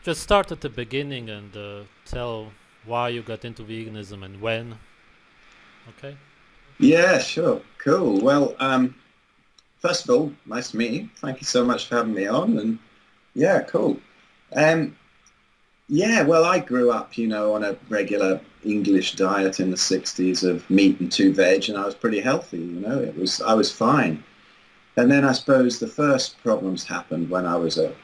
just start at the beginning and tell why you got into veganism and when. Okay. Yeah, sure. Cool. Well, first of all, nice to meet you. Thank you so much for having me on. And yeah, cool. Um, yeah, well, I grew up, on a regular English diet in the 60s of meat and two veg, and I was pretty healthy, I was fine. And then I suppose the first problems happened when I was a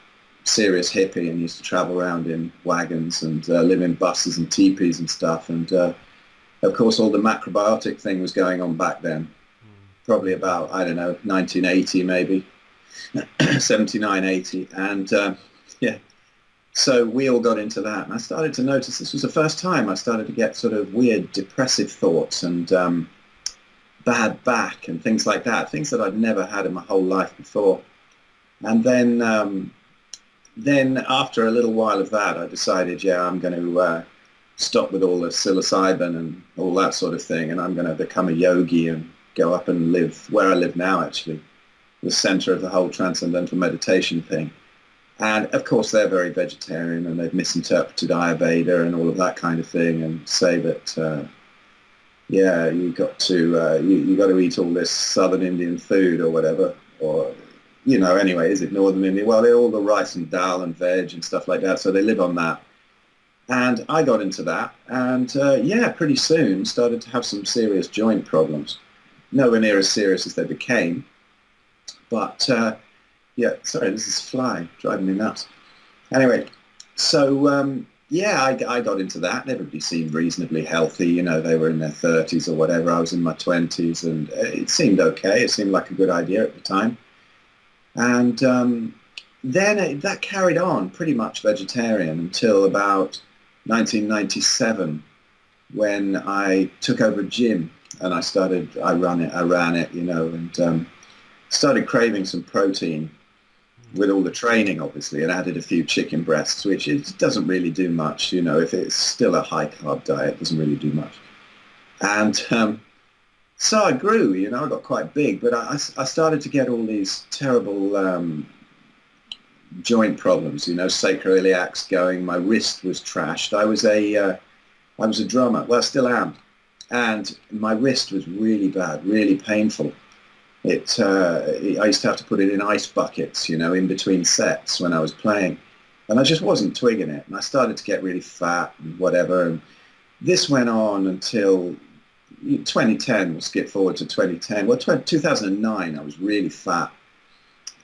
serious hippie and used to travel around in wagons and live in buses and teepees and stuff. And of course, all the macrobiotic thing was going on back then, Mm. probably about, I don't know, 1980 maybe, 79, 80. And yeah, so we all got into that. And I started to notice this was the first time I started to get sort of weird depressive thoughts and bad back and things like that, things that I'd never had in my whole life before. And then after a little while of that, I decided, yeah, I'm going to stop with all the psilocybin and all that sort of thing, and I'm going to become a yogi and go up and live where I live now, actually, the center of the whole transcendental meditation thing. And of course, they're very vegetarian, and they've misinterpreted Ayurveda and all of that kind of thing, and say that yeah, you got to eat all this southern Indian food or whatever, or anyway, is it northern India? Well, they're all the rice and dal and veg and stuff like that, so they live on that. And I got into that, and yeah, pretty soon started to have some serious joint problems. Nowhere near as serious as they became, but yeah, sorry, this is fly driving me nuts. Anyway, so yeah, I got into that. And everybody seemed reasonably healthy. They were in their 30s or whatever. I was in my 20s, and it seemed okay. It seemed like a good idea at the time. And then that carried on pretty much vegetarian until about 1997 when I took over a gym and I ran it, and started craving some protein with all the training, obviously, and added a few chicken breasts, which it doesn't really do much, if it's still a high carb diet, it doesn't really do much. And so I grew, I got quite big, but I started to get all these terrible joint problems, sacroiliacs going. My wrist was trashed. I was a drummer. Well, I still am. And my wrist was really bad, really painful. I used to have to put it in ice buckets, in between sets when I was playing. And I just wasn't twigging it. And I started to get really fat and whatever. And this went on until 2010. We'll skip forward to 2010. Well, 2009, I was really fat.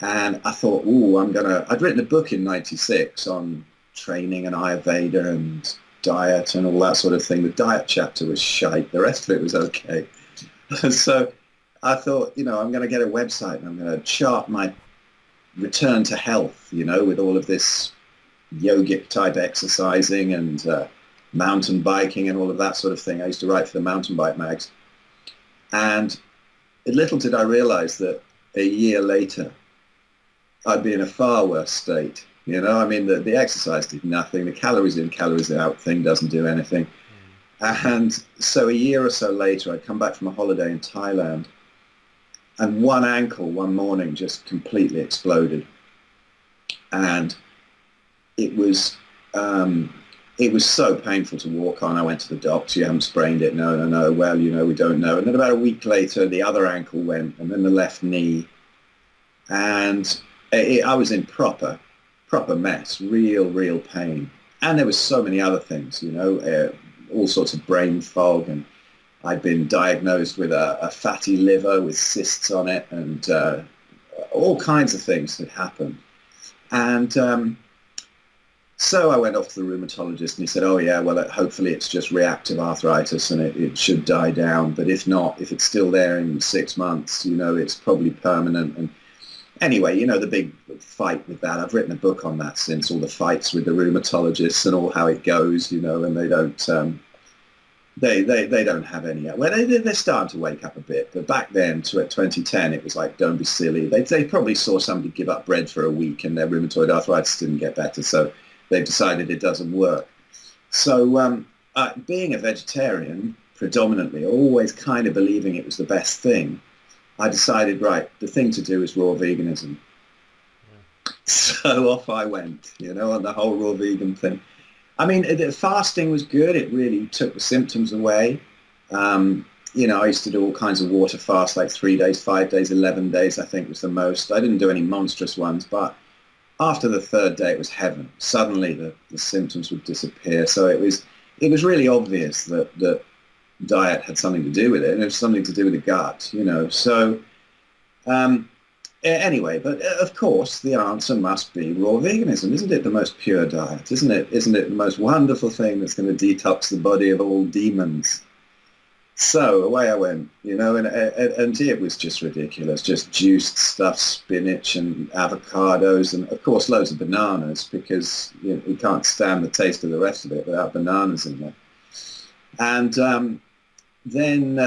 And I thought, ooh, I'd written a book in 96 on training and Ayurveda and diet and all that sort of thing. The diet chapter was shite. The rest of it was okay. So I thought, I'm going to get a website and I'm going to chart my return to health, with all of this yogic type exercising and mountain biking and all of that sort of thing. I used to write for the mountain bike mags. And little did I realize that a year later, I'd be in a far worse state. I mean, the exercise did nothing. The calories in, calories out thing doesn't do anything. And so a year or so later, I'd come back from a holiday in Thailand, and one ankle one morning just completely exploded. And it was so painful to walk on. I went to the doctor. You haven't sprained it? No, no, no. Well, we don't know. And then about a week later, the other ankle went, and then the left knee. And I was in proper mess, real pain. And there was so many other things, all sorts of brain fog, and I'd been diagnosed with a fatty liver with cysts on it, and all kinds of things had happened. And so I went off to the rheumatologist, and he said, oh yeah, well, hopefully it's just reactive arthritis and it should die down. But if not, if it's still there in 6 months, it's probably permanent. And anyway, the big fight with that, I've written a book on that since, all the fights with the rheumatologists and all how it goes, and they don't they don't have any. Well, they're starting to wake up a bit, but back then, to 2010, it was like, don't be silly. They probably saw somebody give up bread for a week and their rheumatoid arthritis didn't get better, so they've decided it doesn't work. So being a vegetarian, predominantly, always kind of believing it was the best thing, I decided, right, the thing to do is raw veganism. So off I went, on the whole raw vegan thing. I mean, fasting was good. It really took the symptoms away. I used to do all kinds of water fasts, like 3 days, 5 days, 11 days, I think was the most. I didn't do any monstrous ones, but after the third day, it was heaven. Suddenly the symptoms would disappear. So it was really obvious that diet had something to do with it, and it was something to do with the gut. So anyway, but of course the answer must be raw veganism. Isn't it the most pure diet? Isn't it the most wonderful thing that's going to detox the body of all demons? So away I went, and it was just ridiculous. Just juiced stuff, spinach and avocados, and of course loads of bananas, because you can't stand the taste of the rest of it without bananas in there. And then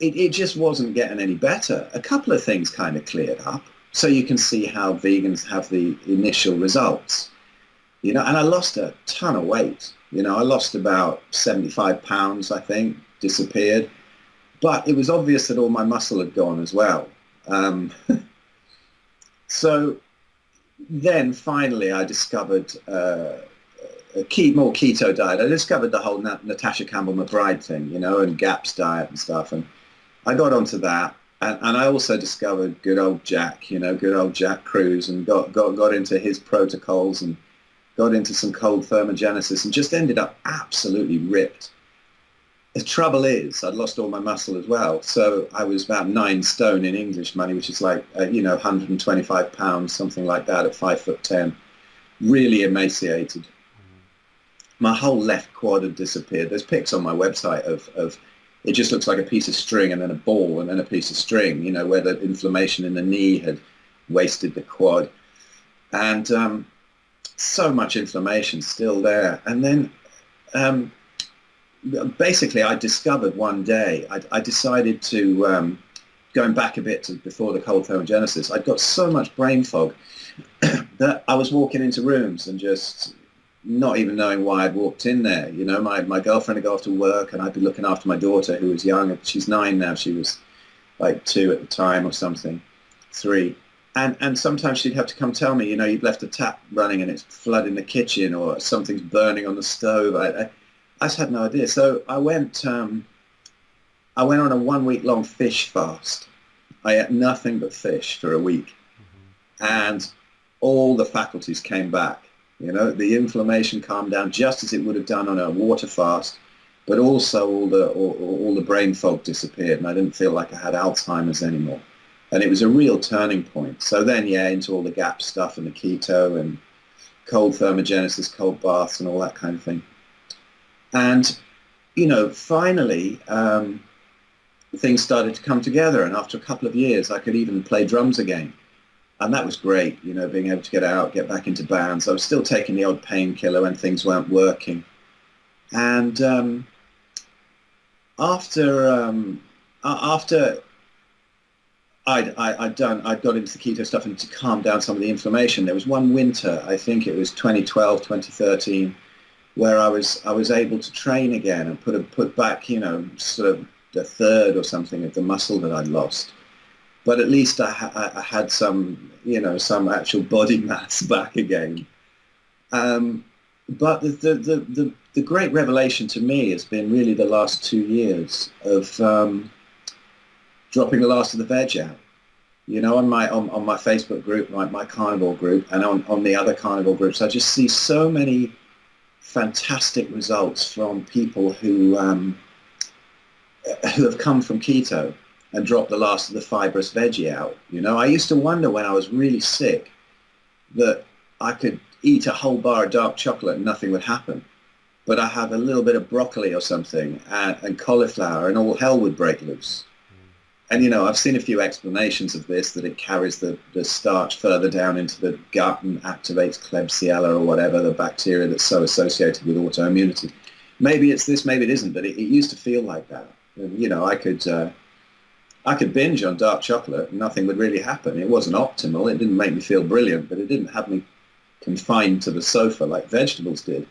it just wasn't getting any better. A couple of things kind of cleared up, so you can see how vegans have the initial results. And I lost a ton of weight. I lost about 75 pounds, I think, disappeared. But it was obvious that all my muscle had gone as well. So then finally I discovered a more keto diet. I discovered the whole Natasha Campbell-McBride thing, and GAPS diet and stuff. And I got onto that. And I also discovered good old Jack, good old Jack Cruz, and got into his protocols and got into some cold thermogenesis and just ended up absolutely ripped. The trouble is, I'd lost all my muscle as well. So I was about 9 stone in English money, which is like, 125 pounds, something like that, at 5'10", really emaciated. My whole left quad had disappeared. There's pics on my website of it just looks like a piece of string and then a ball and then a piece of string, where the inflammation in the knee had wasted the quad. And so much inflammation still there. And then basically I discovered one day, I decided to, going back a bit to before the cold thermogenesis, I'd got so much brain fog that I was walking into rooms and just not even knowing why I'd walked in there. My girlfriend would go off to work and I'd be looking after my daughter, who was young. She's 9 now. She was like 2 at the time or something, 3. And sometimes she'd have to come tell me, you've left a tap running and it's flooding the kitchen, or something's burning on the stove. I just had no idea. So I went on a 1-week-long fish fast. I ate nothing but fish for a week. And all the faculties came back. The inflammation calmed down just as it would have done on a water fast, but also all the brain fog disappeared, and I didn't feel like I had Alzheimer's anymore. And it was a real turning point. So then, into all the GAP stuff and the keto and cold thermogenesis, cold baths and all that kind of thing. And, finally, things started to come together. And after a couple of years, I could even play drums again. And that was great, being able to get out, get back into bands. I was still taking the odd painkiller when things weren't working. And after I'd got into the keto stuff and to calm down some of the inflammation, there was one winter, I think it was 2012, 2013, where I was able to train again and put back, sort of a third or something of the muscle that I'd lost. But at least I had some, some actual body mass back again. But the great revelation to me has been really the last 2 years of dropping the last of the veg out. On my Facebook group, my carnivore group, and on the other carnivore groups, I just see so many fantastic results from people who have come from keto and dropped the last of the fibrous veggie out. I used to wonder when I was really sick that I could eat a whole bar of dark chocolate and nothing would happen. But I have a little bit of broccoli or something and cauliflower and all hell would break loose. And, I've seen a few explanations of this, that it carries the starch further down into the gut and activates Klebsiella or whatever, the bacteria that's so associated with autoimmunity. Maybe it's this, maybe it isn't, but it used to feel like that. And, I could binge on dark chocolate and nothing would really happen. It wasn't optimal. It didn't make me feel brilliant, but it didn't have me confined to the sofa like vegetables did.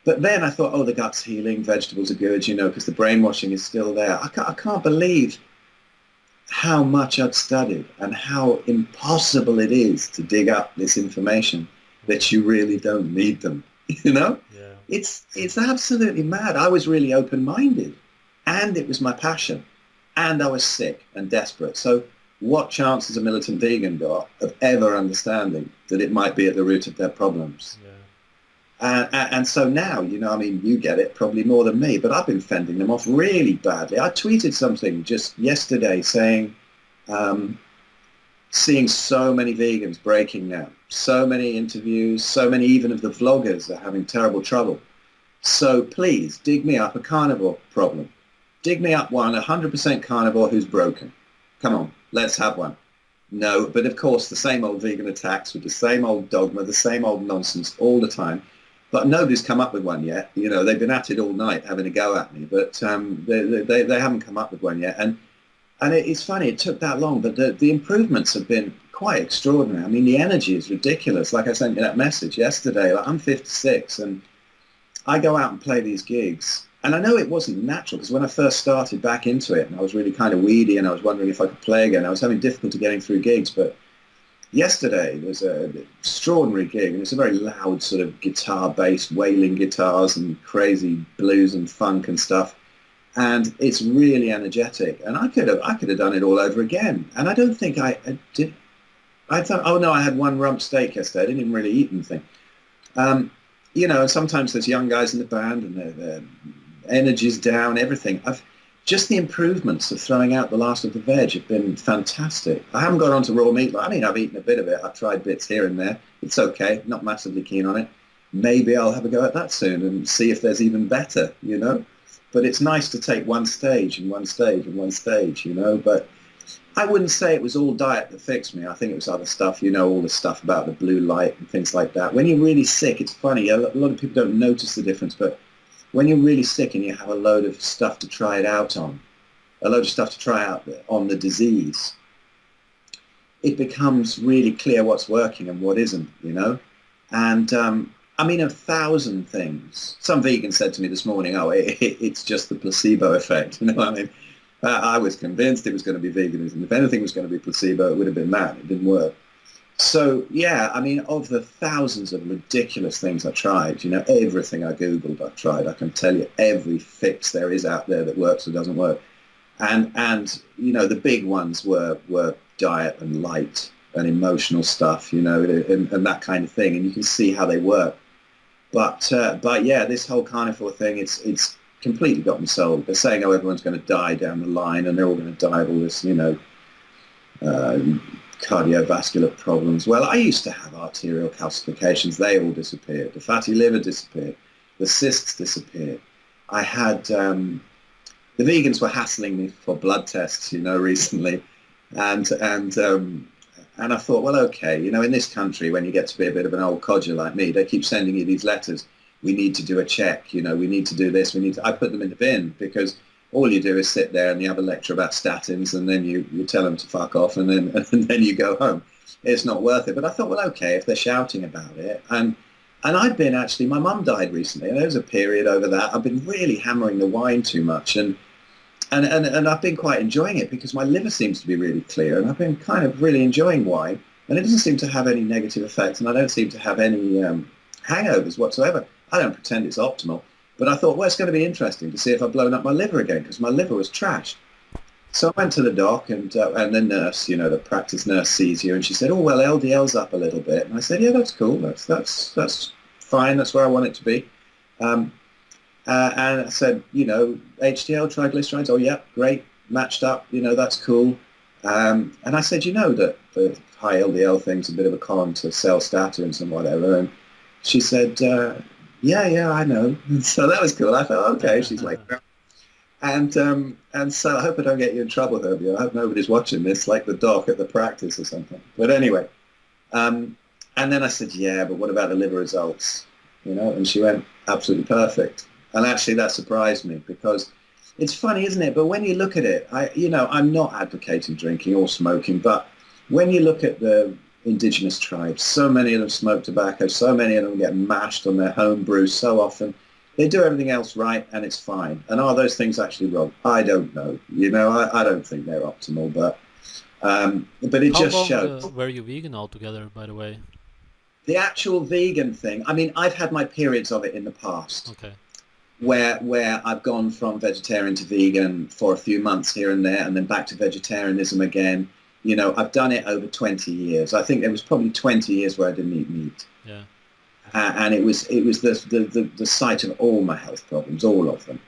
But then I thought, the gut's healing, vegetables are good, because the brainwashing is still there. I can't believe how much I'd studied and how impossible it is to dig up this information that you really don't need them. You know, Yeah. it's absolutely mad. I was really open-minded, and it was my passion, and I was sick and desperate. So what chance has a militant vegan got of ever understanding that it might be at the root of their problems? Yeah. And so now, you know, I mean, you get it probably more than me, but I've been fending them off really badly. I tweeted something just yesterday saying, seeing so many vegans breaking now, so many interviews, so many even of the vloggers are having terrible trouble. So please dig me up a carnivore problem. Dig me up one, 100% carnivore who's broken. Come on, let's have one. No, but of course the same old vegan attacks with the same old dogma, the same old nonsense all the time. But nobody's come up with one yet. You know, they've been at it all night having a go at me, but they haven't come up with one yet. And it's funny, it took that long, but the improvements have been quite extraordinary. I mean, the energy is ridiculous. Like I sent you that message yesterday, like I'm 56 and I go out and play these gigs. And I know it wasn't natural because when I first started back into it and I was really kind of weedy and I was wondering if I could play again, I was having difficulty getting through gigs. But yesterday was an extraordinary gig and it's a very loud sort of guitar-based wailing guitars and crazy blues and funk and stuff. And it's really energetic. And I could have done it all over again. And I don't think I did. I thought, oh no, I had one rump steak yesterday. I didn't even really eat anything. You know, sometimes there's young guys in the band and their energy's down, everything. Just the improvements of throwing out the last of the veg have been fantastic. I haven't gone on to raw meat. I mean, I've eaten a bit of it. I've tried bits here and there. It's okay. Not massively keen on it. Maybe I'll have a go at that soon and see if there's even better, you know. But it's nice to take one stage and one stage and one stage, you know. But I wouldn't say it was all diet that fixed me. I think it was other stuff, you know, all the stuff about the blue light and things like that. When you're really sick, it's funny. A lot of people don't notice the difference, but when you're really sick and you have a load of stuff to try it out on, a load of stuff to try out on the disease, it becomes really clear what's working and what isn't, you know. And I mean, 1,000 things. Some vegan said to me this morning, oh, it's just the placebo effect. You know what I mean? I was convinced it was going to be veganism. If anything was going to be placebo, it would have been that. It didn't work. So, yeah, I mean, of the thousands of ridiculous things I tried, you know, everything I Googled, I've tried. I can tell you every fix there is out there that works or doesn't work. And you know, the big ones were diet and light and emotional stuff, you know, and that kind of thing. And you can see how they work. But yeah, this whole carnivore thing, it's completely got me sold. They're saying, oh, everyone's going to die down the line and they're all going to die of all this, you know, cardiovascular problems. Well, I used to have arterial calcifications. They all disappeared. The fatty liver disappeared. The cysts disappeared. I had, the vegans were hassling me for blood tests, you know, recently. And I thought, well, okay, you know, in this country, when you get to be a bit of an old codger like me, they keep sending you these letters. We need to do a check, you know, we need to do this, I put them in the bin because all you do is sit there and you have a lecture about statins and then you tell them to fuck off and then you go home. It's not worth it. But I thought, well, okay, if they're shouting about it. And I've been actually, my mum died recently and there was a period over that. I've been really hammering the wine too much and I've been quite enjoying it because my liver seems to be really clear and I've been kind of really enjoying wine and it doesn't seem to have any negative effects and I don't seem to have any hangovers whatsoever. I don't pretend it's optimal, but I thought, well, it's going to be interesting to see if I've blown up my liver again because my liver was trashed. So I went to the doc and the nurse, you know, the practice nurse sees you and she said, oh, well, LDL's up a little bit. And I said, yeah, that's cool. That's fine. That's where I want it to be. And I said, you know, HDL, triglycerides, oh, yeah, great, matched up, you know, that's cool. And I said, you know that the high LDL thing's a bit of a con to sell statins and whatever. And she said, yeah, I know. So that was cool. I thought, okay, she's like, and so I hope I don't get you in trouble, Herbie. I hope nobody's watching this, like the doc at the practice or something. But anyway, and then I said, yeah, but what about the liver results? You know, and she went, absolutely perfect. And actually that surprised me because it's funny, isn't it? But when you look at it, I'm not advocating drinking or smoking, but when you look at the indigenous tribes, so many of them smoke tobacco, so many of them get mashed on their home brew so often. They do everything else right, and it's fine. And are those things actually wrong? I don't know. I don't think they're optimal, but it How just long shows. were you vegan altogether, by the way? The actual vegan thing, I mean, I've had my periods of it in the past Okay. where I've gone from vegetarian to vegan for a few months here and there and then back to vegetarianism again. I've done it over 20 years. I think there was probably 20 years where I didn't eat meat. Yeah. And it was the site of all my health problems, all of them.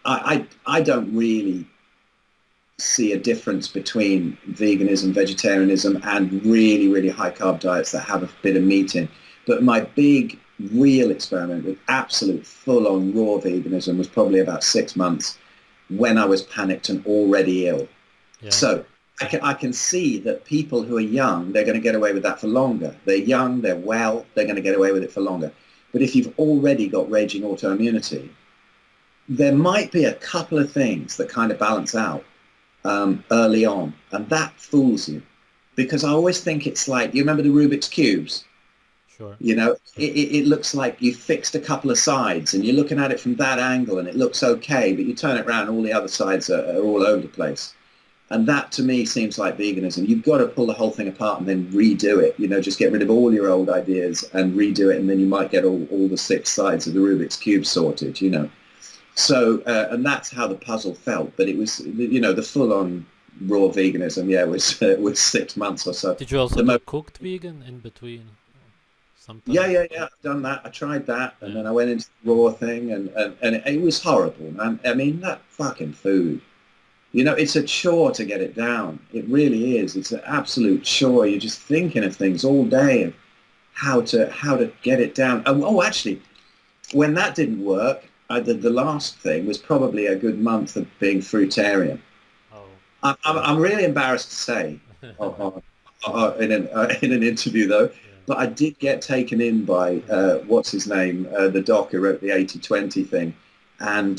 I don't really see a difference between veganism, vegetarianism, and really, really high carb diets that have a bit of meat in. But my big, real experiment with absolute full-on raw veganism was probably about 6 months when I was panicked and already ill. Yeah. So I can see that people who are young, they're going to get away with that for longer. They're young, they're well, they're going to get away with it for longer. But if you've already got raging autoimmunity, there might be a couple of things that kind of balance out early on, and that fools you. Because I always think it's like, you remember the Rubik's Cubes? Sure. It looks like you fixed a couple of sides and you're looking at it from that angle and it looks okay, but you turn it around and all the other sides are all over the place. And that to me seems like veganism. You've got to pull the whole thing apart and then redo it. Just get rid of all your old ideas and redo it, and then you might get all the 6 sides of the Rubik's Cube sorted, So, and that's how the puzzle felt. But it was, the full-on raw veganism, was 6 months or so. Did you also do cooked vegan in between? Sometimes? Yeah, I've done that. I tried that, and then I went into the raw thing, and it was horrible, man. I mean, that fucking food. It's a chore to get it down. It really is. It's an absolute chore. You're just thinking of things all day of how to get it down. Actually, when that didn't work, the last thing was probably a good month of being fruitarian. Oh. I'm really embarrassed to say in an interview though, but I did get taken in by what's his name, the doc who wrote the 80-20 thing. And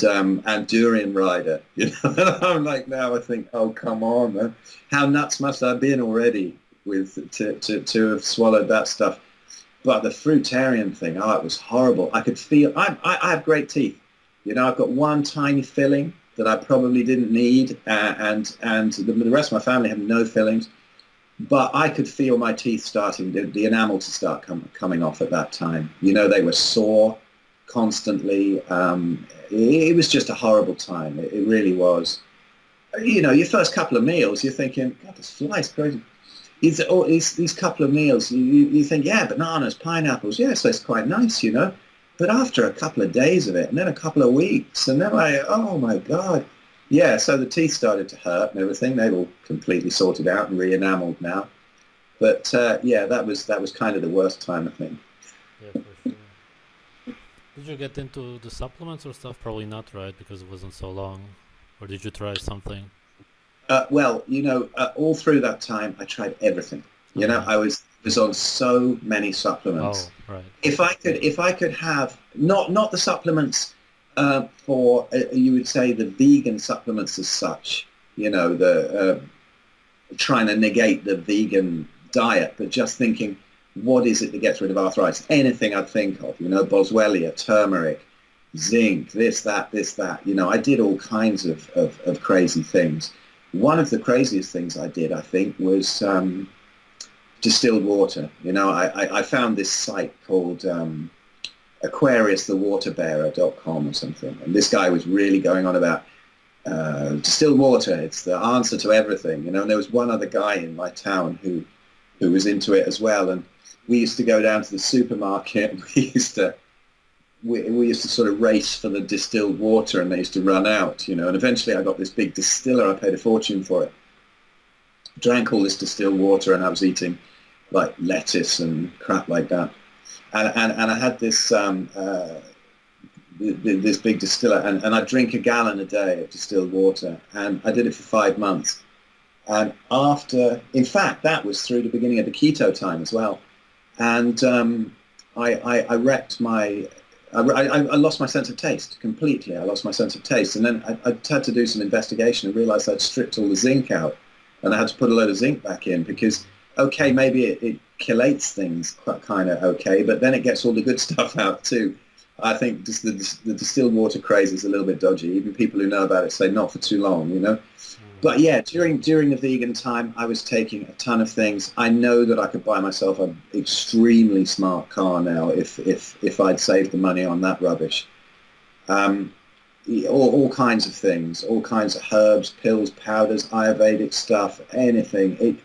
Durian Rider, And I'm like, now I think, oh, come on, man. How nuts must I have been already to have swallowed that stuff? But the fruitarian thing, it was horrible. I could feel, I have great teeth. I've got one tiny filling that I probably didn't need, and the rest of my family have no fillings. But I could feel my teeth starting, the enamel to start coming off at that time. They were sore constantly. It was just a horrible time. It really was. Your first couple of meals, you're thinking, God, this fly's crazy. These couple of meals, you think, yeah, bananas, pineapples, so it's quite nice, But after a couple of days of it, and then a couple of weeks, and then oh my God. Yeah, so the teeth started to hurt and everything. They've all completely sorted out and re-enameled now. But that was kind of the worst time, I think. Yeah, for sure. Did you get into the supplements or stuff? Probably not, right? Because it wasn't so long. Or did you try something? All through that time, I tried everything. I was on so many supplements. Oh, right. If I could have not the supplements for you would say the vegan supplements as such, the trying to negate the vegan diet, but just thinking, what is it that gets rid of arthritis? Anything I'd think of, boswellia, turmeric, zinc, this, that. I did all kinds of crazy things. One of the craziest things I did, I think, was distilled water. I found this site called AquariusTheWaterBearer.com or something. And this guy was really going on about distilled water. It's the answer to everything. And there was one other guy in my town who was into it as well. And we used to go down to the supermarket and we used to sort of race for the distilled water, and they used to run out, and eventually I got this big distiller. I paid a fortune for it. Drank all this distilled water, and I was eating like lettuce and crap like that. And I had this this big distiller, and I drink a gallon a day of distilled water, and I did it for 5 months. And in fact, that was through the beginning of the keto time as well. And I wrecked I lost my sense of taste completely. I lost my sense of taste. And then I had to do some investigation and realized I'd stripped all the zinc out, and I had to put a load of zinc back in because, okay, maybe it chelates things quite kind of okay, but then it gets all the good stuff out too. I think just the distilled water craze is a little bit dodgy. Even people who know about it say not for too long, you know. But yeah, during the vegan time, I was taking a ton of things. I know that I could buy myself an extremely smart car now if I'd saved the money on that rubbish. Um, all kinds of things, all kinds of herbs, pills, powders, Ayurvedic stuff, anything.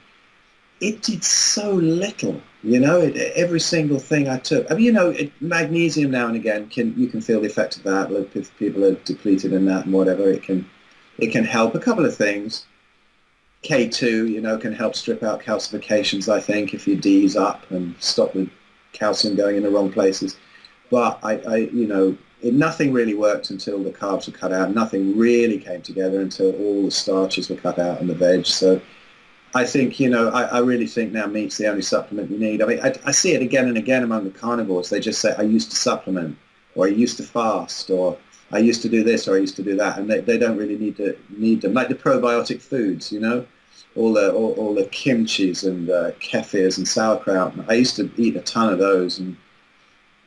It did so little, you know. Every single thing I took. I mean, you know, magnesium now and again you can feel the effect of that. If people are depleted in that and whatever, it can help a couple of things. K2, you know, can help strip out calcifications, I think, if your D's up and stop the calcium going in the wrong places. But you know, nothing really worked until the carbs were cut out. Nothing really came together until all the starches were cut out and the veg. So I think, you know, I really think now meat's the only supplement you need. I mean, I see it again and again among the carnivores. They just say, I used to supplement, or I used to fast, or I used to do this, or I used to do that. And they don't really need them. Like the probiotic foods, you know, all the kimchis and kefirs and sauerkraut. I used to eat a ton of those, and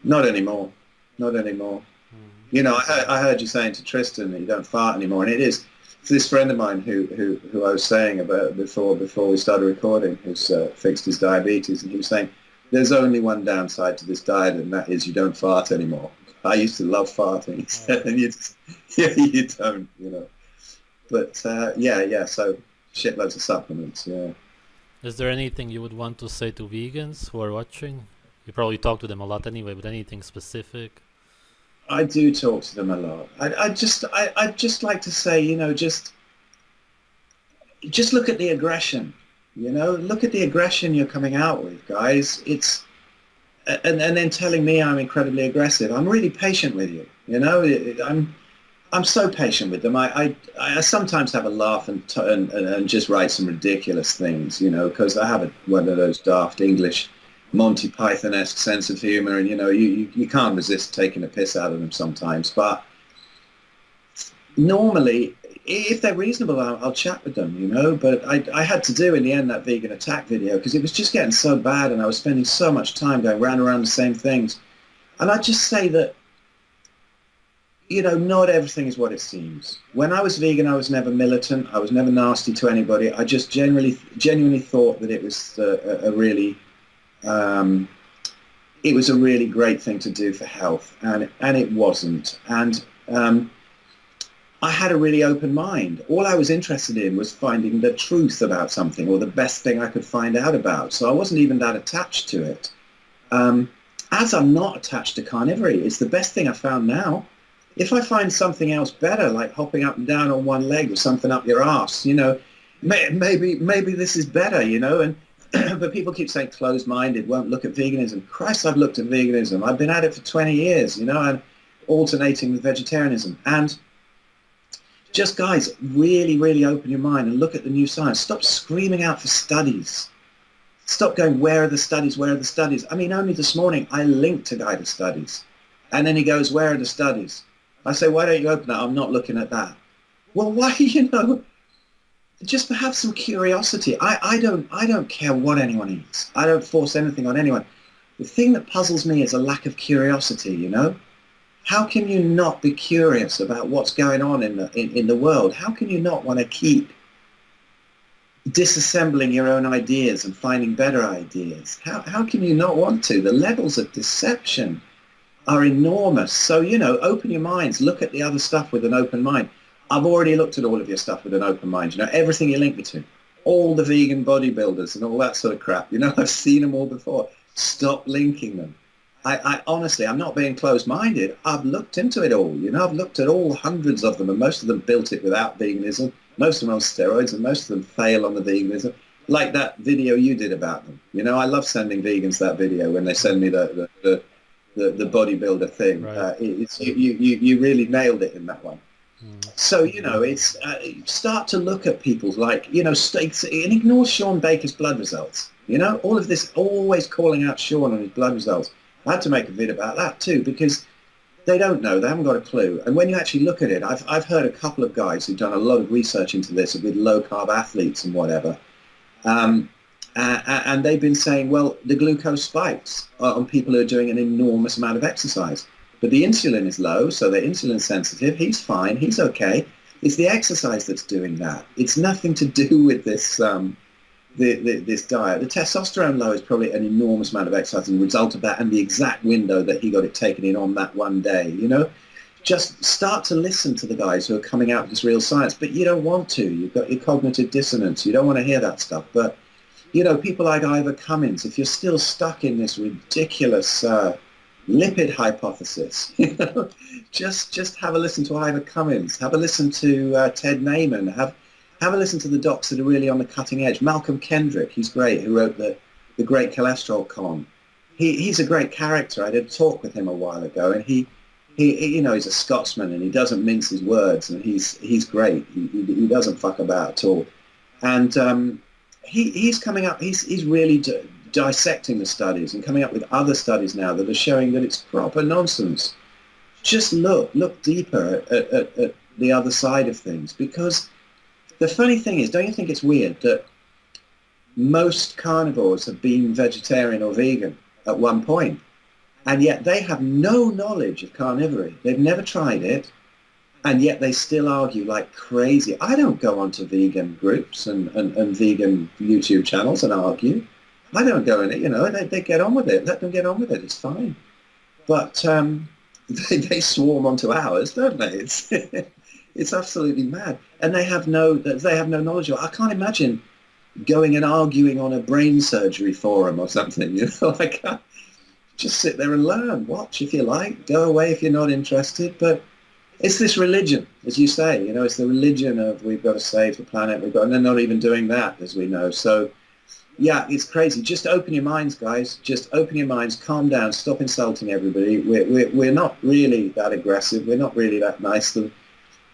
not anymore. Not anymore. You know, I heard you saying to Tristan that you don't fart anymore, and it is. So this friend of mine who I was saying about before we started recording, who's fixed his diabetes, and he was saying there's only one downside to this diet, and that is you don't fart anymore. I used to love farting, he said, and you don't, you know. But yeah. So shitloads of supplements. Yeah. Is there anything you would want to say to vegans who are watching? You probably talk to them a lot anyway, but anything specific? I do talk to them a lot. I'd just like to say, you know, just look at the aggression, you know, look at the aggression you're coming out with, guys. It's, and then telling me I'm incredibly aggressive. I'm really patient with you, you know. I'm so patient with them. I sometimes have a laugh and just write some ridiculous things, you know, because I have one of those daft English Monty Python-esque sense of humor, and you know, you can't resist taking a piss out of them sometimes. But normally, if they're reasonable, I'll chat with them, you know. But I had to do in the end that vegan attack video because it was just getting so bad, and I was spending so much time going round and around the same things. And I just say that, you know, not everything is what it seems. When I was vegan, I was never militant. I was never nasty to anybody. I just genuinely thought that it was a really it was a really great thing to do for health, and it wasn't. And I had a really open mind. All I was interested in was finding the truth about something, or the best thing I could find out about. So I wasn't even that attached to it. As I'm not attached to carnivory, it's the best thing I found now. If I find something else better, like hopping up and down on one leg or something up your arse, you know, maybe this is better, you know. And but people keep saying closed-minded, won't look at veganism. Christ, I've looked at veganism. I've been at it for 20 years, you know, and alternating with vegetarianism. And just, guys, really, really open your mind and look at the new science. Stop screaming out for studies. Stop going, where are the studies, where are the studies? I mean, only this morning I linked a guy to studies. And then he goes, where are the studies? I say, why don't you open that? I'm not looking at that. Well, why, you know? Just to have some curiosity. I don't care what anyone eats. I don't force anything on anyone. The thing that puzzles me is a lack of curiosity, you know? How can you not be curious about what's going on in the world? How can you not want to keep disassembling your own ideas and finding better ideas? How can you not want to? The levels of deception are enormous. So, you know, open your minds. Look at the other stuff with an open mind. I've already looked at all of your stuff with an open mind. You know, everything you link me to, all the vegan bodybuilders and all that sort of crap. You know, I've seen them all before. Stop linking them. I honestly, I'm not being closed-minded. I've looked into it all. You know, I've looked at all hundreds of them, and most of them built it without veganism. Most of them on steroids, and most of them fail on the veganism. Like that video you did about them. You know, I love sending vegans that video when they send me the bodybuilder thing. Right. You really nailed it in that one. So, you know, it's start to look at people's, like, you know, and ignore Sean Baker's blood results. You know, all of this, always calling out Sean on his blood results. I had to make a vid about that too, because they don't know, they haven't got a clue. And when you actually look at it, I've heard a couple of guys who've done a lot of research into this with low-carb athletes and whatever. And they've been saying, well, the glucose spikes on people who are doing an enormous amount of exercise. But the insulin is low, so they're insulin sensitive. He's fine. He's okay. It's the exercise that's doing that. It's nothing to do with this this diet. The testosterone low is probably an enormous amount of exercise and the result of that and the exact window that he got it taken in on that one day, you know? Just start to listen to the guys who are coming out with this real science, but you don't want to. You've got your cognitive dissonance. You don't want to hear that stuff. But, you know, people like Ivor Cummins, if you're still stuck in this ridiculous lipid hypothesis, you know, just have a listen to Ivor Cummins. Have a listen to Ted Naiman. Have a listen to the docs that are really on the cutting edge. Malcolm Kendrick, he's great, who wrote the Great Cholesterol Con. He's a great character. I did a talk with him a while ago, and he you know, he's a Scotsman and he doesn't mince his words, and he's great. He doesn't fuck about at all. And he's coming up, he's really dissecting the studies and coming up with other studies now that are showing that it's proper nonsense. Just look deeper at the other side of things, because the funny thing is, don't you think it's weird that most carnivores have been vegetarian or vegan at one point? And yet they have no knowledge of carnivory. They've never tried it, and yet they still argue like crazy. I don't go onto vegan groups and vegan YouTube channels and argue. I don't go in it, you know, they get on with it. Let them get on with it, it's fine. But they swarm onto ours, don't they? It's absolutely mad. And they have no knowledge of it. I can't imagine going and arguing on a brain surgery forum or something, you know, like just sit there and learn, watch if you like, go away if you're not interested. But it's this religion, as you say, you know, it's the religion of we've got to save the planet, and they're not even doing that, as we know. So, yeah, it's crazy. Just open your minds, guys. Just open your minds, calm down, stop insulting everybody. We're not really that aggressive. We're not really that nice.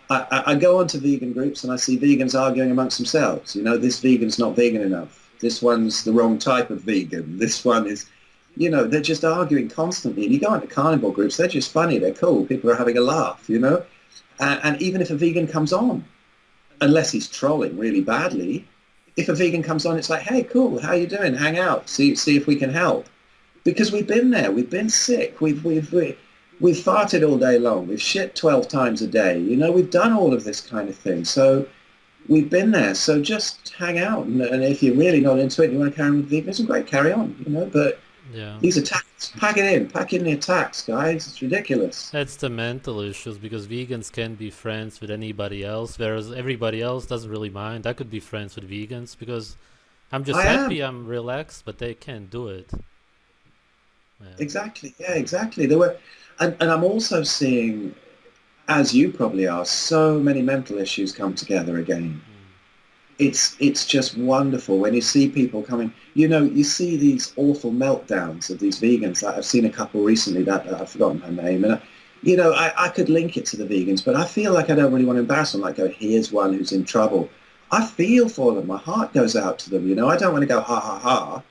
I go onto vegan groups and I see vegans arguing amongst themselves. You know, this vegan's not vegan enough. This one's the wrong type of vegan. This one is... You know, they're just arguing constantly. And you go into carnivore groups, they're just funny, they're cool. People are having a laugh, you know. And even if a vegan comes on, unless he's trolling really badly, if a vegan comes on, it's like, hey, cool, how you doing? Hang out, see if we can help. Because we've been there, we've been sick, we've farted all day long, we've shit 12 times a day, you know, we've done all of this kind of thing. So we've been there. So just hang out. And if you're really not into it, you want to carry on with veganism, great, carry on, you know, but Yeah. these attacks, pack in the attacks, guys. It's ridiculous. That's the mental issues, because vegans can be friends with anybody else, whereas everybody else doesn't really mind. I could be friends with vegans because I'm just happy, I'm relaxed, but they can't do it. Yeah. Exactly. Yeah, exactly. There were, and I'm also seeing, as you probably are, so many mental issues come together again. It's just wonderful when you see people coming. You know, you see these awful meltdowns of these vegans. Like I've seen a couple recently that I've forgotten her name, and you know, I could link it to the vegans, but I feel like I don't really want to embarrass them. Like, oh, here's one who's in trouble. I feel for them. My heart goes out to them. You know, I don't want to go ha ha ha.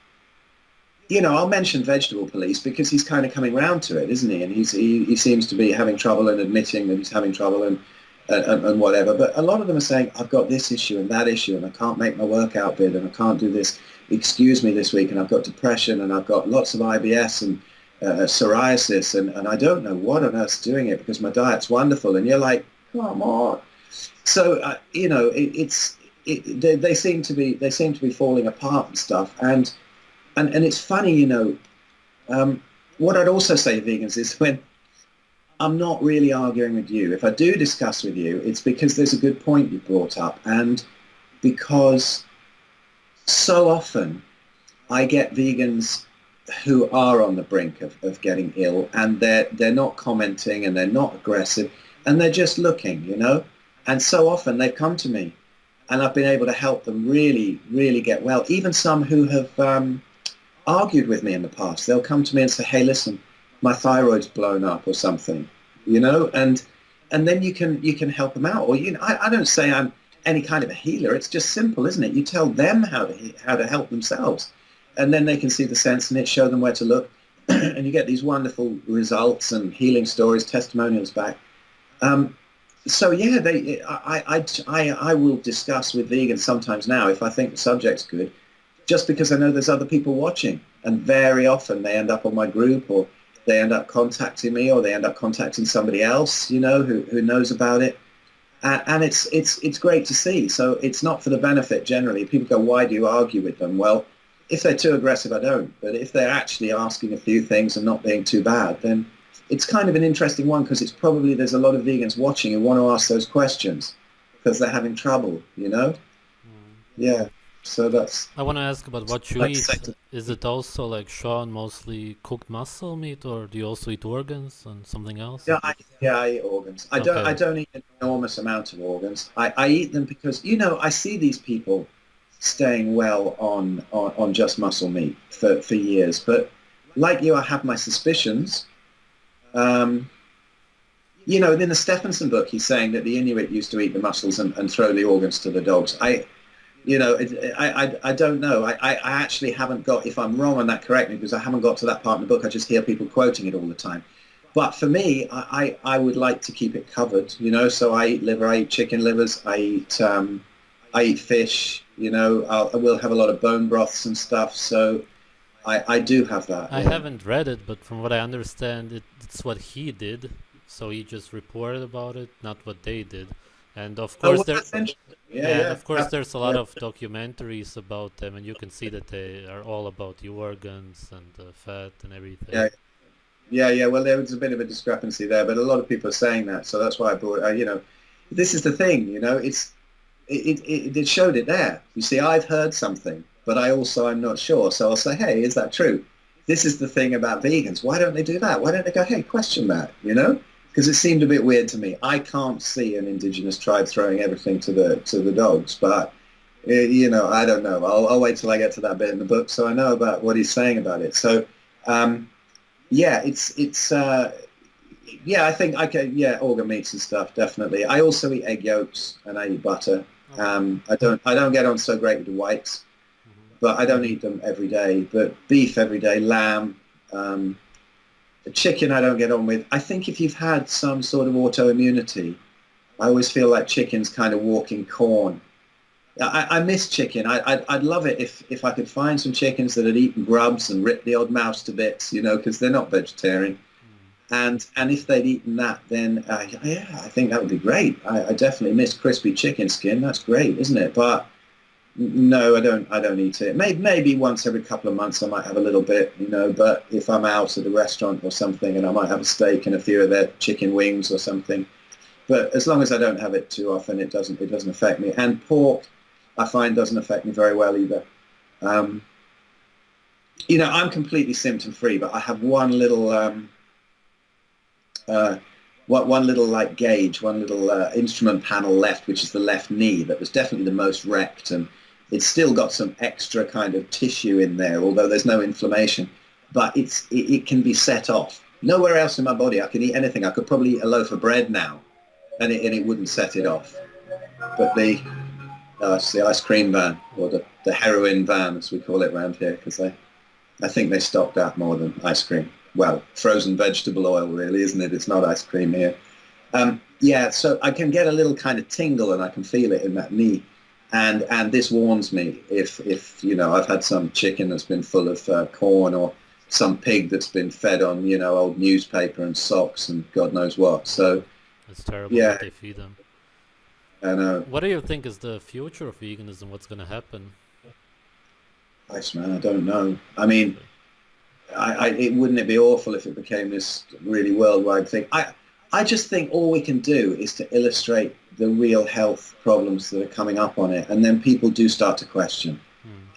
You know, I'll mention Vegetable Police because he's kind of coming round to it, isn't he? And he seems to be having trouble and admitting that he's having trouble and whatever. But a lot of them are saying, I've got this issue and that issue and I can't make my workout bid and I can't do this. Excuse me this week, and I've got depression and I've got lots of IBS and psoriasis and I don't know what on earth's doing it because my diet's wonderful. And you're like, come on. So, you know, they seem to be falling apart and stuff. And it's funny, you know, what I'd also say to vegans is when I'm not really arguing with you. If I do discuss with you, it's because there's a good point you brought up, and because so often I get vegans who are on the brink of getting ill, and they're not commenting and they're not aggressive, and they're just looking, you know. And so often they've come to me, and I've been able to help them really, really get well. Even some who have argued with me in the past, they'll come to me and say, hey, listen, my thyroid's blown up or something, you know, and then you can help them out. Or, you know, I don't say I'm any kind of a healer. It's just simple, isn't it? You tell them how to help themselves, and then they can see the sense in it, show them where to look, and you get these wonderful results and healing stories, testimonials back. So yeah, I will discuss with vegans sometimes now if I think the subject's good, just because I know there's other people watching, and very often they end up on my group or they end up contacting me, or they end up contacting somebody else, who knows about it. And it's great to see. So it's not for the benefit generally. People go, why do you argue with them? Well, if they're too aggressive, I don't. But if they're actually asking a few things and not being too bad, then it's kind of an interesting one, because it's probably there's a lot of vegans watching who want to ask those questions because they're having trouble. Yeah. So that's... I want to ask about what you eat. Is it also like Sean mostly cooked muscle meat, or do you also eat organs and something else? I eat organs. I don't eat an enormous amount of organs. I eat them because I see these people staying well on just muscle meat for years. But like you, I have my suspicions. In the Stephenson book, he's saying that the Inuit used to eat the muscles and throw the organs to the dogs. I don't know. I actually haven't got, if I'm wrong on that, correct me, because I haven't got to that part in the book. I just hear people quoting it all the time. But for me, I would like to keep it covered, so I eat liver, I eat chicken livers, I eat fish, I will have a lot of bone broths and stuff. So I do have that. I haven't read it, but from what I understand, it's what he did. So he just reported about it, not what they did. And of course, there's a lot of documentaries about them, and you can see that they are all about the organs and the fat and everything. Yeah. Well, there was a bit of a discrepancy there, but a lot of people are saying that, so that's why I brought. This is the thing. It showed it there. You see, I've heard something, but I'm not sure. So I'll say, hey, is that true? This is the thing about vegans. Why don't they do that? Why don't they go, hey, question that? Because it seemed a bit weird to me. I can't see an indigenous tribe throwing everything to the dogs, but I don't know. I'll wait till I get to that bit in the book so I know about what he's saying about it. So I think organ meats and stuff, definitely. I also eat egg yolks and I eat butter. I don't get on so great with the whites, but I don't eat them every day. But beef every day, lamb. Chicken I don't get on with. I think if you've had some sort of autoimmunity, I always feel like chicken's kind of walking corn. I miss chicken. I'd love it if I could find some chickens that had eaten grubs and ripped the odd mouse to bits, because they're not vegetarian. And if they'd eaten that, then I think that would be great. I definitely miss crispy chicken skin. That's great, isn't it? But no, I don't eat it. Maybe once every couple of months I might have a little bit, but if I'm out at a restaurant or something and I might have a steak and a few of their chicken wings or something. But as long as I don't have it too often, it doesn't affect me. And pork, I find, doesn't affect me very well either. I'm completely symptom-free, but I have one little gauge, one little instrument panel left, which is the left knee, that was definitely the most wrecked, and it's still got some extra kind of tissue in there, although there's no inflammation. But it can be set off. Nowhere else in my body I can eat anything. I could probably eat a loaf of bread now, and it wouldn't set it off. But it's the ice cream van, or the heroin van, as we call it around here, because I think they stock that more than ice cream. Well, frozen vegetable oil, really, isn't it? It's not ice cream here. So I can get a little kind of tingle, and I can feel it in that knee. And this warns me if I've had some chicken that's been full of corn, or some pig that's been fed on, old newspaper and socks and God knows what. So it's terrible what they feed them. I know. What do you think is the future of veganism? What's going to happen? Man, I don't know. I mean, wouldn't it be awful if it became this really worldwide thing? I just think all we can do is to illustrate the real health problems that are coming up on it, and then people do start to question.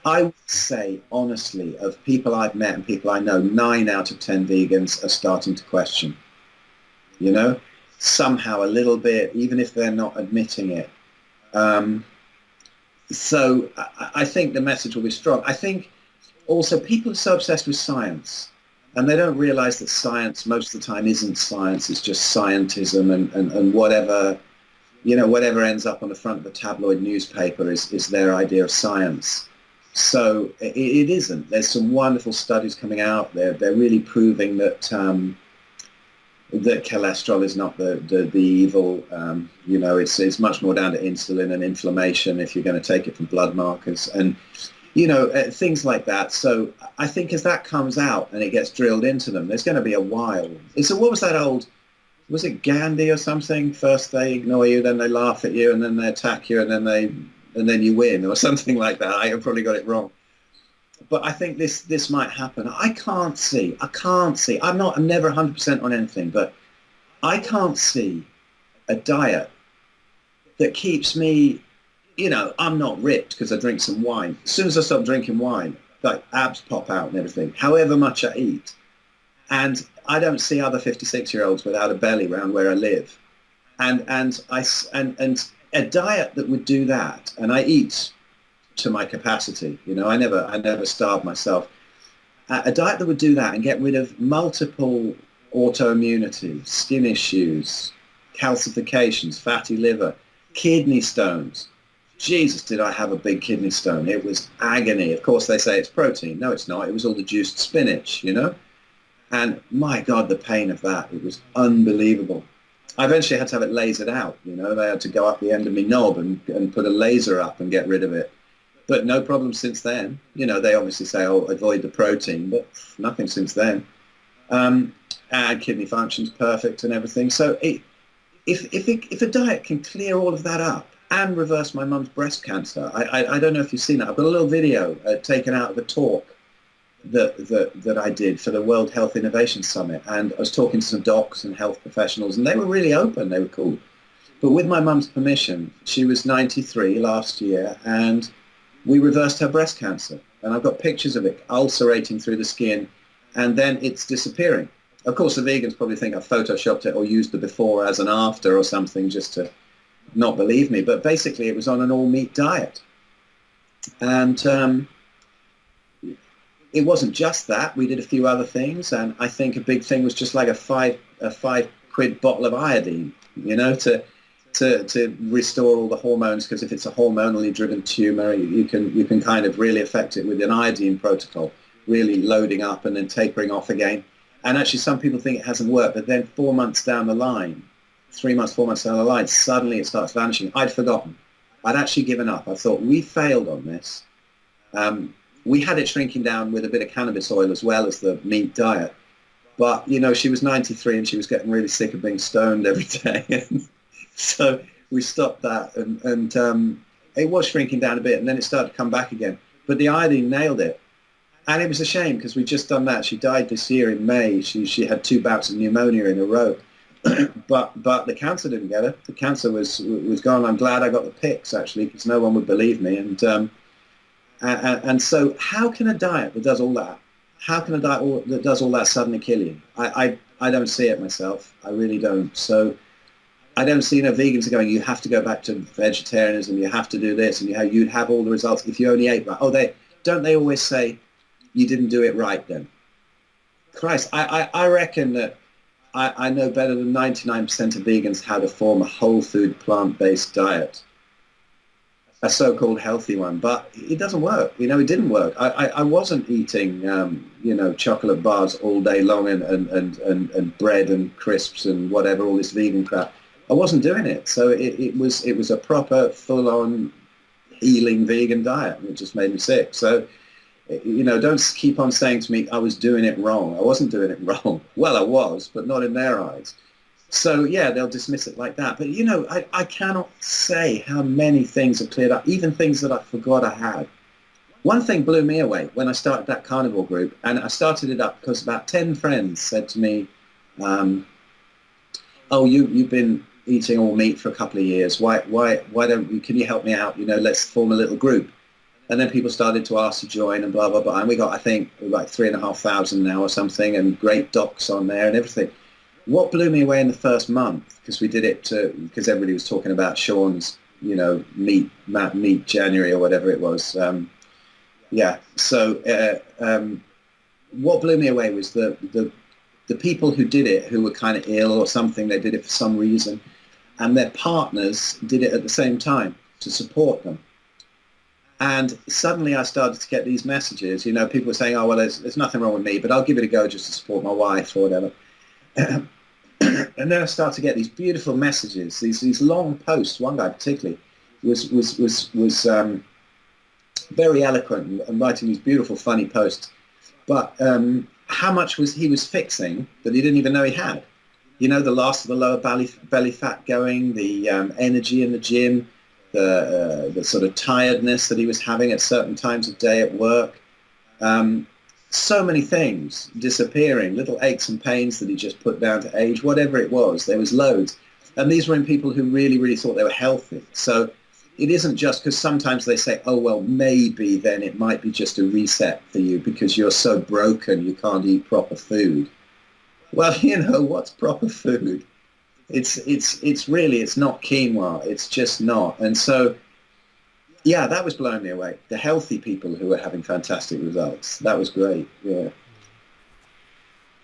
I would say, honestly, of people I've met and people I know, 9 out of 10 vegans are starting to question. Somehow a little bit, even if they're not admitting it. So I think the message will be strong. I think also people are so obsessed with science, and they don't realize that science most of the time isn't science. It's just scientism and whatever, whatever ends up on the front of the tabloid newspaper is their idea of science. So it isn't. There's some wonderful studies coming out. They're really proving that that cholesterol is not the evil. It's much more down to insulin and inflammation if you're going to take it from blood markers. And things like that. So I think as that comes out and it gets drilled into them, there's going to be a while. So what was that old, was it Gandhi or something? First they ignore you, then they laugh at you, and then they attack you, and then you win, or something like that. I probably got it wrong. But I think this might happen. I can't see. I'm never 100% on anything, but I can't see a diet that keeps me, I'm not ripped because I drink some wine. As soon as I stop drinking wine, like abs pop out and everything, however much I eat. And I don't see other 56-year-olds without a belly around where I live. And a diet that would do that, and I eat to my capacity, I never starve myself. A diet that would do that and get rid of multiple autoimmunity, skin issues, calcifications, fatty liver, kidney stones. Jesus, did I have a big kidney stone. It was agony. Of course, they say it's protein. No, it's not. It was all the juiced spinach, And my God, the pain of that, it was unbelievable. I eventually had to have it lasered out, They had to go up the end of my knob and put a laser up and get rid of it. But no problem since then. They obviously say, avoid the protein, but nothing since then. And kidney function's perfect and everything. So if a diet can clear all of that up and reverse my mum's breast cancer, I don't know if you've seen that. I've got a little video taken out of a talk that I did for the World Health Innovation Summit. And I was talking to some docs and health professionals, and they were really open. They were cool. But with my mum's permission, she was 93 last year, and we reversed her breast cancer. And I've got pictures of it ulcerating through the skin, and then it's disappearing. Of course, the vegans probably think I photoshopped it or used the before as an after or something just to not believe me. But basically, it was on an all-meat diet. And it wasn't just that. We did a few other things. And I think a big thing was just like a five quid bottle of iodine, to restore all the hormones, because if it's a hormonally driven tumor, you can kind of really affect it with an iodine protocol, really loading up and then tapering off again. And actually some people think it hasn't worked, but then 4 months down the line, 3 months, 4 months down the line, suddenly it starts vanishing. I'd forgotten. I'd actually given up. I thought, we failed on this. We had it shrinking down with a bit of cannabis oil as well as the meat diet. But, she was 93 and she was getting really sick of being stoned every day. So we stopped that, and it was shrinking down a bit, and then it started to come back again. But the iodine nailed it. And it was a shame because we'd just done that. She died this year in May. She had 2 bouts of pneumonia in a row. but the cancer didn't get her. The cancer was gone. I'm glad I got the pics, actually, because no one would believe me. And so how can a diet that does all that, that does all that suddenly kill you? I don't see it myself. I really don't. So I don't see vegans are going, you have to go back to vegetarianism, you have to do this, and you'd have all the results if you only ate right. They always say you didn't do it right then? Christ, I reckon that I know better than 99% of vegans how to form a whole food plant-based diet, a so-called healthy one, but it doesn't work. It didn't work. I wasn't eating, chocolate bars all day long and bread and crisps and whatever, all this vegan crap. I wasn't doing it. So it was a proper full-on healing vegan diet. It just made me sick. So, don't keep on saying to me, I was doing it wrong. I wasn't doing it wrong. Well, I was, but not in their eyes. So, yeah, they'll dismiss it like that. But, I cannot say how many things have cleared up, even things that I forgot I had. One thing blew me away when I started that carnivore group, and I started it up because about 10 friends said to me, you've been eating all meat for a couple of years. Why don't you, can you help me out? Let's form a little group. And then people started to ask to join and blah, blah, blah. And we got, I think, like 3,500 now or something, and great docs on there and everything. What blew me away in the first month, because we did it because everybody was talking about Sean's, meat January or whatever it was. So what blew me away was the people who did it, who were kind of ill or something, they did it for some reason, and their partners did it at the same time to support them. And suddenly I started to get these messages, people were saying, there's nothing wrong with me, but I'll give it a go just to support my wife or whatever. And then I started to get these beautiful messages, these long posts. One guy particularly was very eloquent and writing these beautiful, funny posts. But how much was he was fixing that he didn't even know he had? You know, the last of the lower belly fat going, the energy in the gym, the sort of tiredness that he was having at certain times of day at work. So many things disappearing, little aches and pains that he just put down to age, whatever it was. There was loads. And these were in people who really, really thought they were healthy. So it isn't just because sometimes they say, oh, well, maybe then it might be just a reset for you because you're so broken you can't eat proper food. Well, you know, what's proper food? It's really, it's not quinoa. It's just not. And so, yeah, that was blowing me away. The healthy people who were having fantastic results. That was great. Yeah.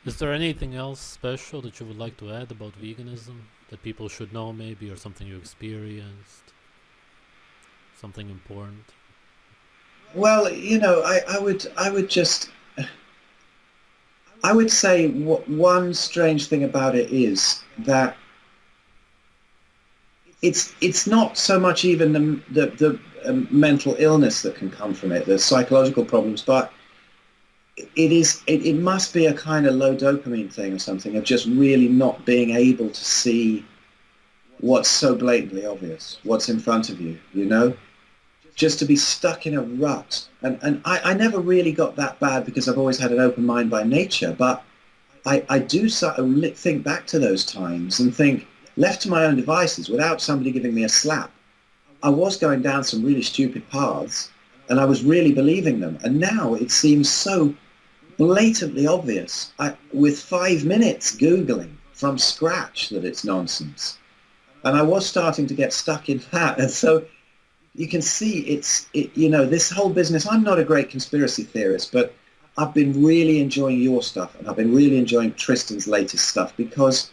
Is there anything else special that you would like to add about veganism that people should know maybe, or something you experienced? Something important? Well, you know, I would say one strange thing about it is that it's not so much even the mental illness that can come from it, the psychological problems, but it must be a kind of low dopamine thing or something of just really not being able to see what's so blatantly obvious, what's in front of you, you know? Just to be stuck in a rut. And I never really got that bad because I've always had an open mind by nature, but I do sort of think back to those times and think, left to my own devices, without somebody giving me a slap, I was going down some really stupid paths and I was really believing them. And now it seems so blatantly obvious with 5 minutes Googling from scratch that it's nonsense. And I was starting to get stuck in that. And so you can see you know, this whole business, I'm not a great conspiracy theorist, but I've been really enjoying your stuff and I've been really enjoying Tristan's latest stuff because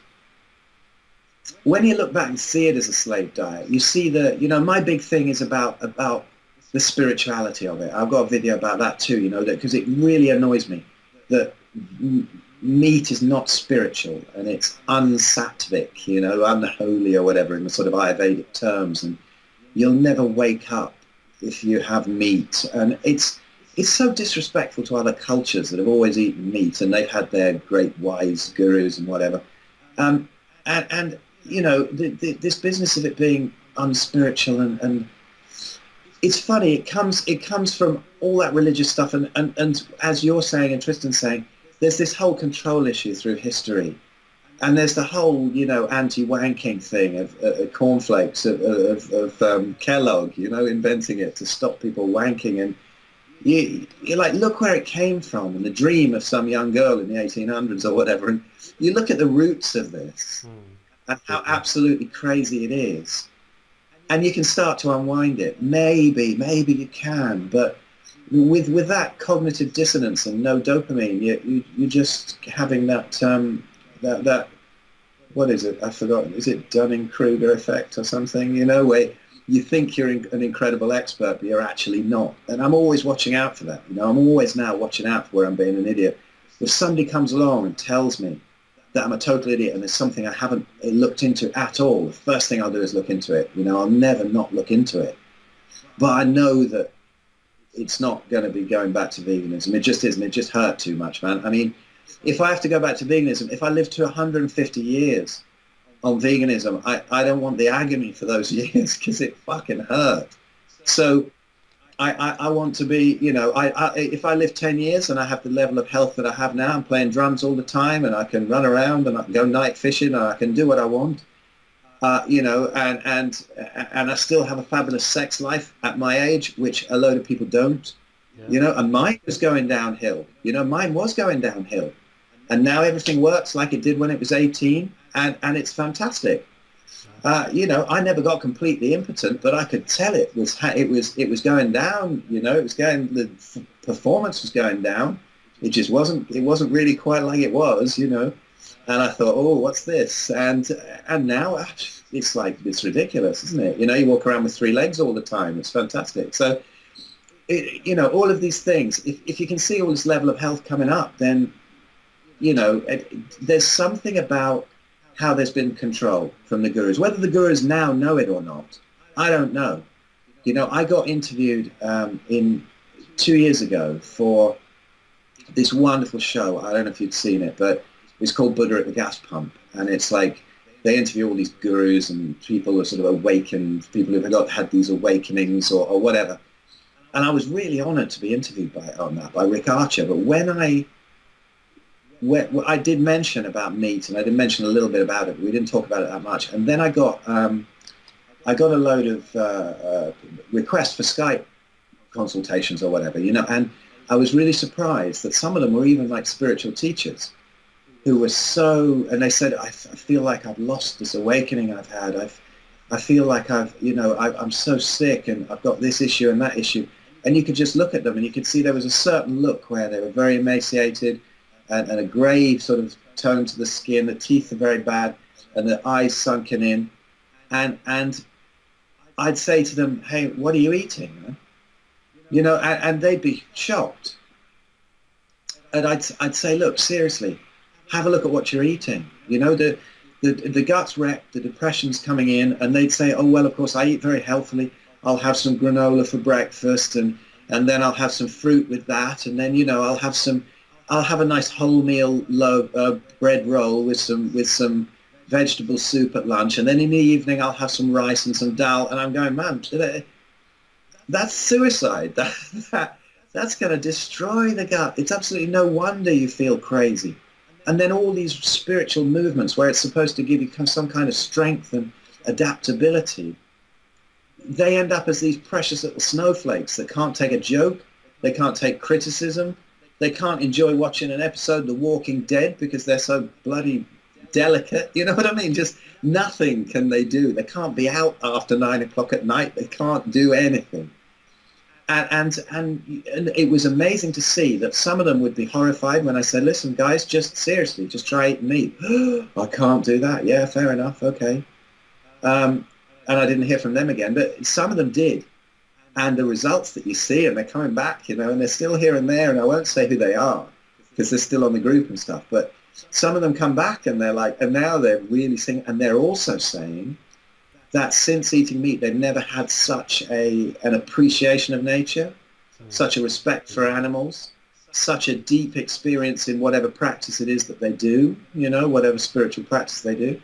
when you look back and see it as a slave diet, you see you know, my big thing is about the spirituality of it. I've got a video about that too, you know, because it really annoys me that meat is not spiritual and it's unsattvic, you know, unholy or whatever in the sort of Ayurvedic terms, and you'll never wake up if you have meat. And it's so disrespectful to other cultures that have always eaten meat and they've had their great wise gurus and whatever. And you know, this business of it being unspiritual and it's funny, it comes from all that religious stuff and as you're saying and Tristan's saying, there's this whole control issue through history. And there's the whole, you know, anti-wanking thing of cornflakes, of Kellogg, you know, inventing it to stop people wanking. And you're like, look where it came from and the dream of some young girl in the 1800s or whatever. And you look at the roots of this and how absolutely crazy it is. And you can start to unwind it. Maybe you can. But with that cognitive dissonance and no dopamine, you're just having that what is it? I forgot. Is it Dunning-Kruger effect or something? You know, where you think you're an incredible expert, but you're actually not. And I'm always watching out for that. You know, I'm always now watching out for where I'm being an idiot. If somebody comes along and tells me that I'm a total idiot and there's something I haven't looked into at all, the first thing I'll do is look into it. You know, I'll never not look into it. But I know that it's not going to be going back to veganism. It just isn't. It just hurt too much, man. I mean, if I have to go back to veganism, if I live to 150 years on veganism, I don't want the agony for those years because it fucking hurt. So I want to be, you know, if I live 10 years and I have the level of health that I have now, I'm playing drums all the time and I can run around and I can go night fishing and I can do what I want, you know, and I still have a fabulous sex life at my age, which a load of people don't, you know, and mine was going downhill, you know, mine was going downhill. And now everything works like it did when it was 18, and it's fantastic. You know, I never got completely impotent, but I could tell it was going down. You know, the performance was going down. It just wasn't really quite like it was. You know, and I thought, oh, what's this? And now it's like, it's ridiculous, isn't it? You know, you walk around with 3 legs all the time. It's fantastic. So, you know, all of these things. If you can see all this level of health coming up, then, you know, there's something about how there's been control from the gurus. Whether the gurus now know it or not, I don't know. I got interviewed in 2 years ago for this wonderful show. I don't know if you'd seen it, but it's called Buddha at the Gas Pump. And it's like they interview all these gurus and people who are sort of awakened, people who've had these awakenings or whatever. And I was really honored to be interviewed by Rick Archer. But I did mention about meat, and I did mention a little bit about it, but we didn't talk about it that much. And then I got a load of requests for Skype consultations or whatever, and I was really surprised that some of them were even like spiritual teachers who were and they said, I feel like I've lost this awakening I've had. I feel like I'm so sick and I've got this issue and that issue. And you could just look at them and you could see there was a certain look where they were very emaciated and a grey sort of tone to the skin. The teeth are very bad and the eyes sunken in. And I'd say to them, hey, what are you eating? And they'd be shocked. And I'd say, look, seriously, have a look at what you're eating. The gut's wrecked, the depression's coming in, and they'd say, oh, well, of course, I eat very healthily. I'll have some granola for breakfast, and then I'll have some fruit with that, and then, I'll have a nice wholemeal bread roll with some vegetable soup at lunch, and then in the evening I'll have some rice and some dal. And I'm going, man, that's suicide. That's going to destroy the gut. It's absolutely no wonder you feel crazy. And then all these spiritual movements where it's supposed to give you some kind of strength and adaptability, they end up as these precious little snowflakes that can't take a joke, they can't take criticism, they can't enjoy watching an episode of The Walking Dead because they're so bloody delicate. You know what I mean? Just nothing can they do. They can't be out after 9 o'clock at night. They can't do anything. And it was amazing to see that some of them would be horrified when I said, listen, guys, just seriously, just try eating meat. I can't do that. Yeah, fair enough. Okay. And I didn't hear from them again, but some of them did. And the results that you see, and they're coming back, and they're still here and there, and I won't say who they are because they're still on the group and stuff, but some of them come back and they're like, and now they're really singing, and they're also saying that since eating meat, they've never had such an appreciation of nature, such a respect for animals, such a deep experience in whatever practice it is that they do, whatever spiritual practice they do.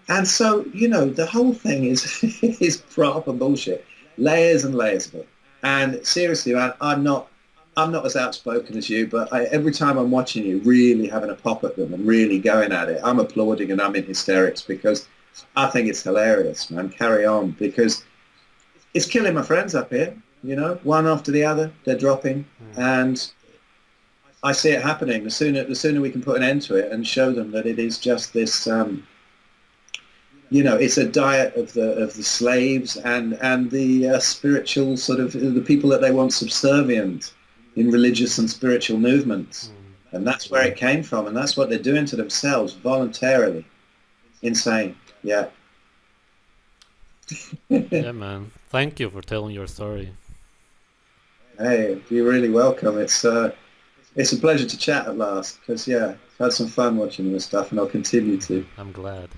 And so, the whole thing is proper bullshit, layers and layers of it. And seriously, man, I'm not as outspoken as you, but every time I'm watching you really having a pop at them and really going at it, I'm applauding and I'm in hysterics because I think it's hilarious, man. Carry on, because it's killing my friends up here, one after the other, they're dropping. And I see it happening. The sooner we can put an end to it and show them that it is just this, it's a diet of the slaves and the spiritual sort of the people that they want subservient in religious and spiritual movements. And that's where it came from. And that's what they're doing to themselves voluntarily. Insane. Yeah. Yeah, man. Thank you for telling your story. Hey, you're really welcome. It's a pleasure to chat at last because, I've had some fun watching this stuff and I'll continue to. I'm glad.